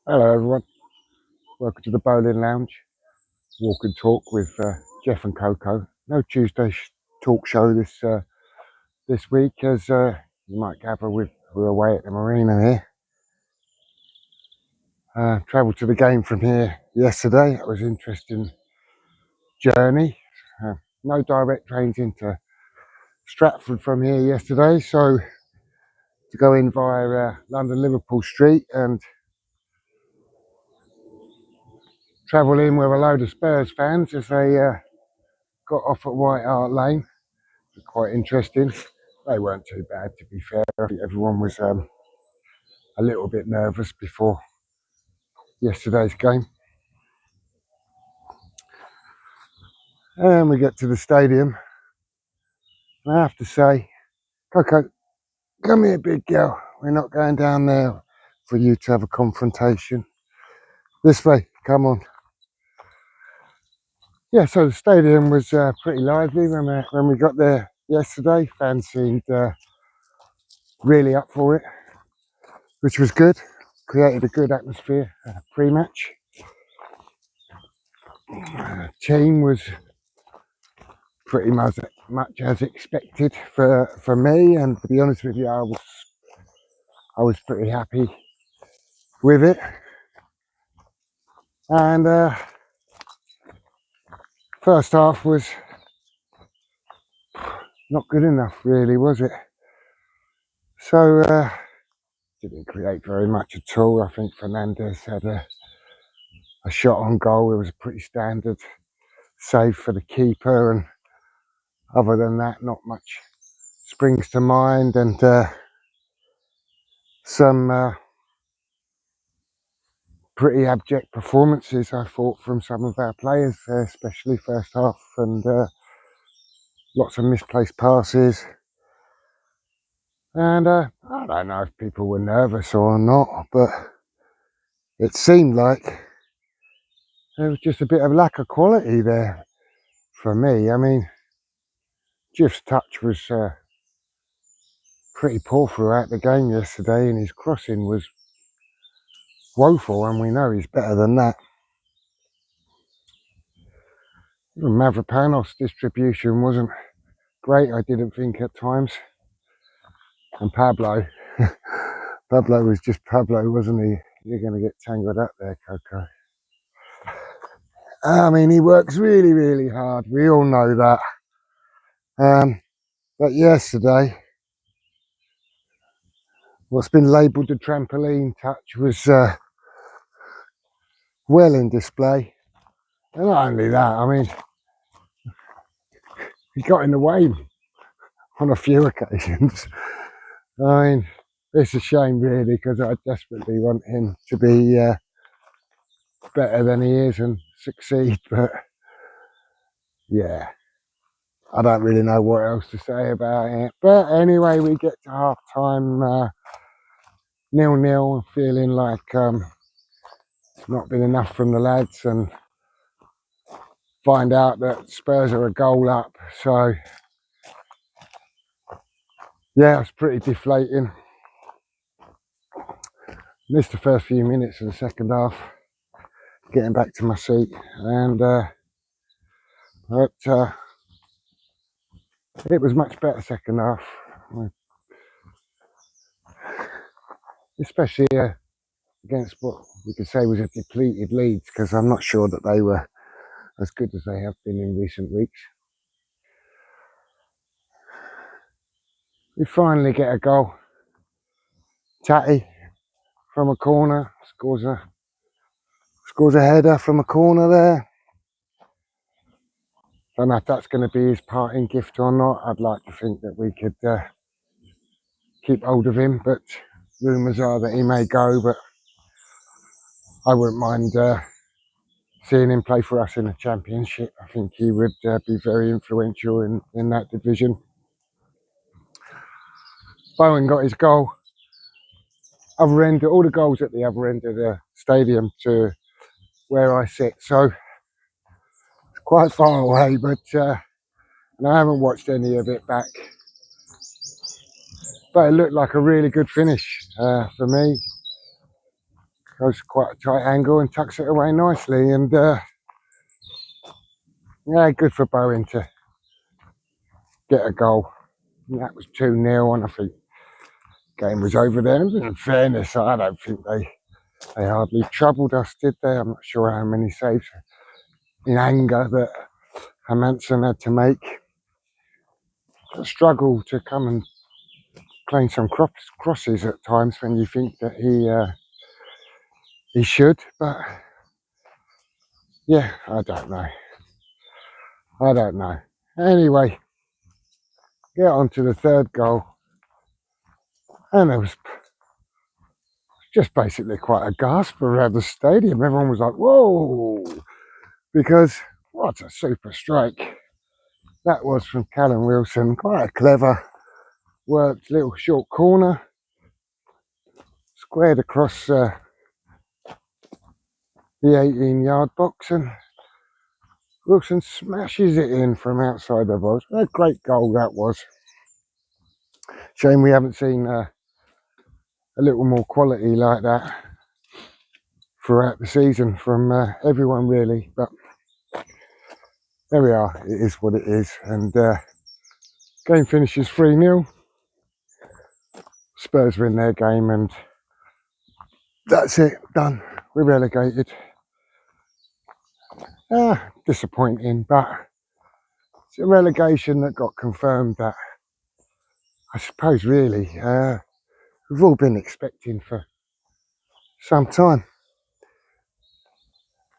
Hello everyone, welcome to the Bowling Lounge, walk and talk with Jeff and Coco. No Tuesday talk show this week, as you might gather, we're away at the marina here. Travelled to the game from here yesterday. It was an interesting journey. No direct trains into Stratford from here yesterday, so to go in via London Liverpool Street and travel in with a load of Spurs fans as they got off at White Hart Lane. Quite interesting. They weren't too bad, to be fair. I think everyone was a little bit nervous before yesterday's game. And we get to the stadium. And I have to say, Coco, come here, big girl. We're not going down there for you to have a confrontation. This way, come on. Yeah, so the stadium was pretty lively when we got there yesterday. Fans seemed really up for it, which was good. Created a good atmosphere pre-match. Team was pretty much as expected for me, and to be honest with you, I was pretty happy with it. And first half was not good enough, really, was it? So didn't create very much at all. I think Fernandez had a shot on goal. It was a pretty standard save for the keeper, and other than that, not much springs to mind. And some pretty abject performances, I thought, from some of our players, especially first half, and lots of misplaced passes. And I don't know if people were nervous or not, but it seemed like there was just a bit of lack of quality there for me. I mean, Jeff's touch was pretty poor throughout the game yesterday, and his crossing was woeful, and we know he's better than that. Even Mavropanos' distribution wasn't great, I didn't think, at times. And Pablo was just Pablo, wasn't he? You're going to get tangled up there, Coco. I mean, he works really, really hard. We all know that. But yesterday, what's been labelled the trampoline touch was well in display. And not only that, I mean, he got in the way on a few occasions. I mean, it's a shame, really, because I desperately want him to be better than he is and succeed. But yeah, I don't really know what else to say about it. But anyway, we get to half time 0-0, feeling like not been enough from the lads, and find out that Spurs are a goal up. So yeah, it's pretty deflating. Missed the first few minutes of the second half, getting back to my seat, and but it was much better second half, especially against what we could say was a depleted Leeds, because I'm not sure that they were as good as they have been in recent weeks. We finally get a goal. Tatty from a corner scores a header from a corner there. Don't know if that's going to be his parting gift or not. I'd like to think that we could keep hold of him, but rumours are that he may go. But I wouldn't mind seeing him play for us in the Championship. I think he would be very influential in that division. Bowen got his goal. Other end, all the goals at the other end of the stadium to where I sit. So it's quite far away, but and I haven't watched any of it back. But it looked like a really good finish for me. goes quite a tight angle and tucks it away nicely. And yeah, good for Bowen to get a goal. And that was 2-0, and I think the game was over there. And in fairness, I don't think they hardly troubled us, did they? I'm not sure how many saves in anger that Hermansen had to make. A struggle to come and claim some crosses at times when you think that he should, but yeah, I don't know. Anyway, get on to the third goal, and there was just basically quite a gasp around the stadium. Everyone was like, whoa, because what a super strike that was from Callum Wilson. Quite a clever worked little short corner, squared across the 18-yard box, and Wilson smashes it in from outside the box. A great goal that was. Shame we haven't seen a little more quality like that throughout the season from everyone really, but there we are. It is what it is, and game finishes 3-0. Spurs win their game, and that's it, done. We're relegated. Disappointing, but it's a relegation that got confirmed that I suppose really we've all been expecting for some time.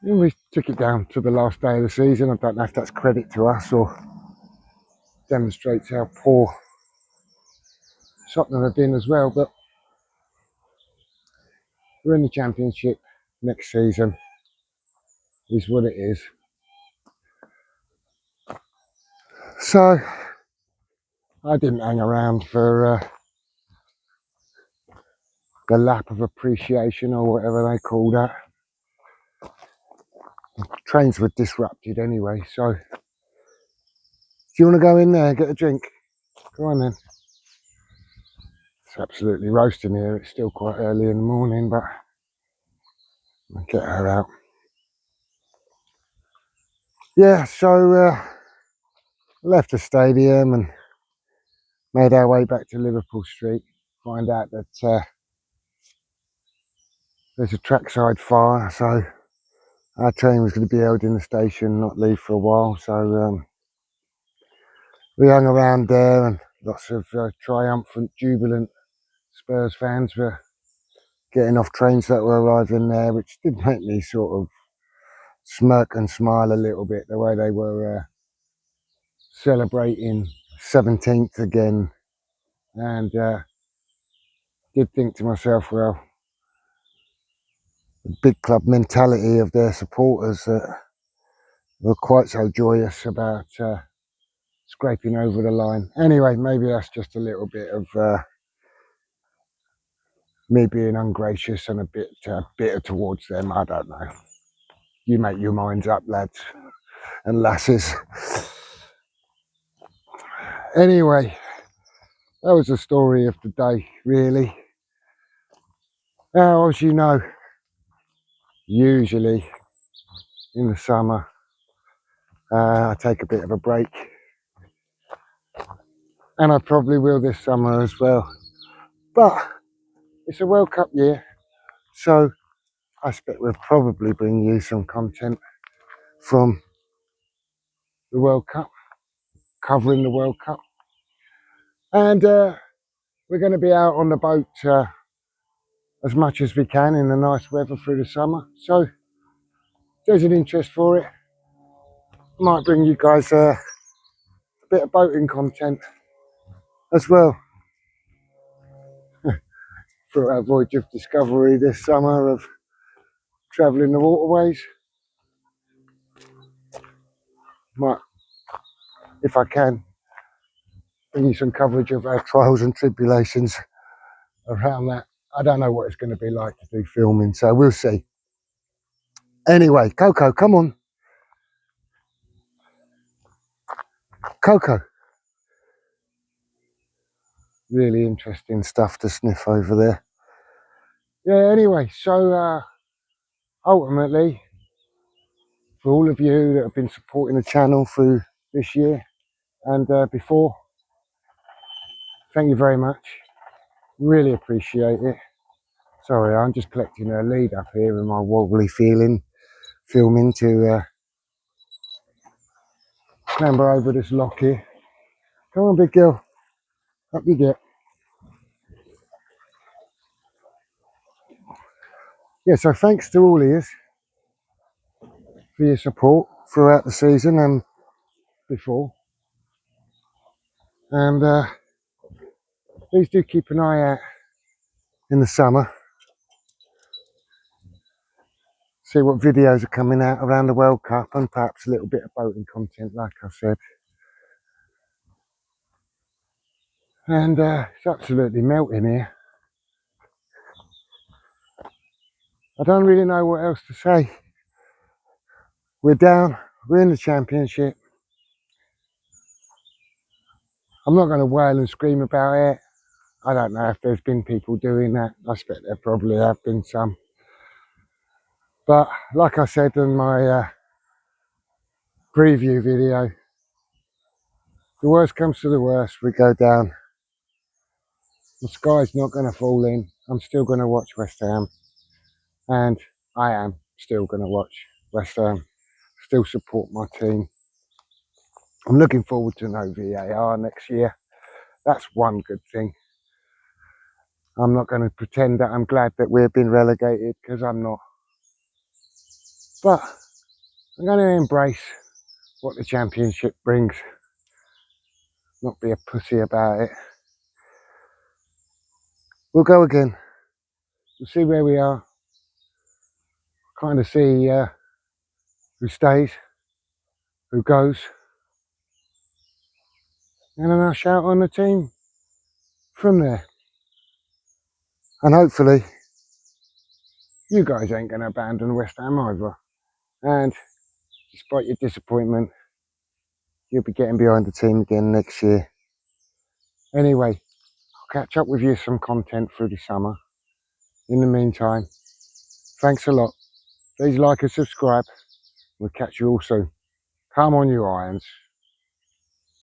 And we took it down to the last day of the season. I don't know if that's credit to us or demonstrates how poor Tottenham have been as well, but we're in the Championship next season, is what it is. So I didn't hang around for the lap of appreciation or whatever they call that. Trains were disrupted anyway, so do you want to go in there and get a drink? Go on then. It's absolutely roasting here. It's still quite early in the morning, but I'll get her out. Yeah, so left the stadium and made our way back to Liverpool Street. Find out that there's a trackside fire, so our train was going to be held in the station, not leave for a while. So we hung around there, and lots of triumphant, jubilant Spurs fans were getting off trains that were arriving there, which did make me sort of smirk and smile a little bit, the way they were celebrating 17th again. And did think to myself, well, the big club mentality of their supporters that were quite so joyous about scraping over the line. Anyway, maybe that's just a little bit of me being ungracious and a bit bitter towards them. I don't know. You make your minds up, lads and lasses. Anyway, that was the story of the day, really. Now, as you know, usually in the summer, I take a bit of a break, and I probably will this summer as well. But it's a World Cup year, so I expect we'll probably bring you some content from the World Cup, covering the World Cup. And we're going to be out on the boat as much as we can in the nice weather through the summer. So if there's an interest for it, I might bring you guys a bit of boating content as well for our voyage of discovery this summer of travelling the waterways. Might, if I can, bring you some coverage of our trials and tribulations around that. I don't know what it's going to be like to do filming, so we'll see. Anyway, Coco, come on. Coco. Really interesting stuff to sniff over there. yeah, anyway, so ultimately, for all of you that have been supporting the channel through this year and before, thank you very much. Really appreciate it. Sorry, I'm just collecting a lead up here in my wobbly filming to clamber over this lock here. Come on, big girl. Up you get. Yeah, so thanks to all of you for your support throughout the season and before. And please do keep an eye out in the summer. See what videos are coming out around the World Cup and perhaps a little bit of boating content, like I said. And it's absolutely melting here. I don't really know what else to say. We're down, we're in the championship. I'm not going to wail and scream about it. I don't know if there's been people doing that. I expect there probably have been some. But like I said in my preview video, the worst comes to the worst, we go down. The sky's not going to fall in. I'm still going to watch West Ham. And I am still going to watch West Ham. Still support my team. I'm looking forward to no VAR next year. That's one good thing. I'm not going to pretend that I'm glad that we've been relegated, because I'm not. But I'm going to embrace what the championship brings. Not be a pussy about it. We'll go again. We'll see where we are. Kind of see who stays, who goes. And then I'll shout on the team from there. And hopefully you guys ain't going to abandon West Ham either. And despite your disappointment, you'll be getting behind the team again next year. Anyway, I'll catch up with you some content through the summer. In the meantime, thanks a lot. Please like and subscribe. We'll catch you all soon. Come on, you irons.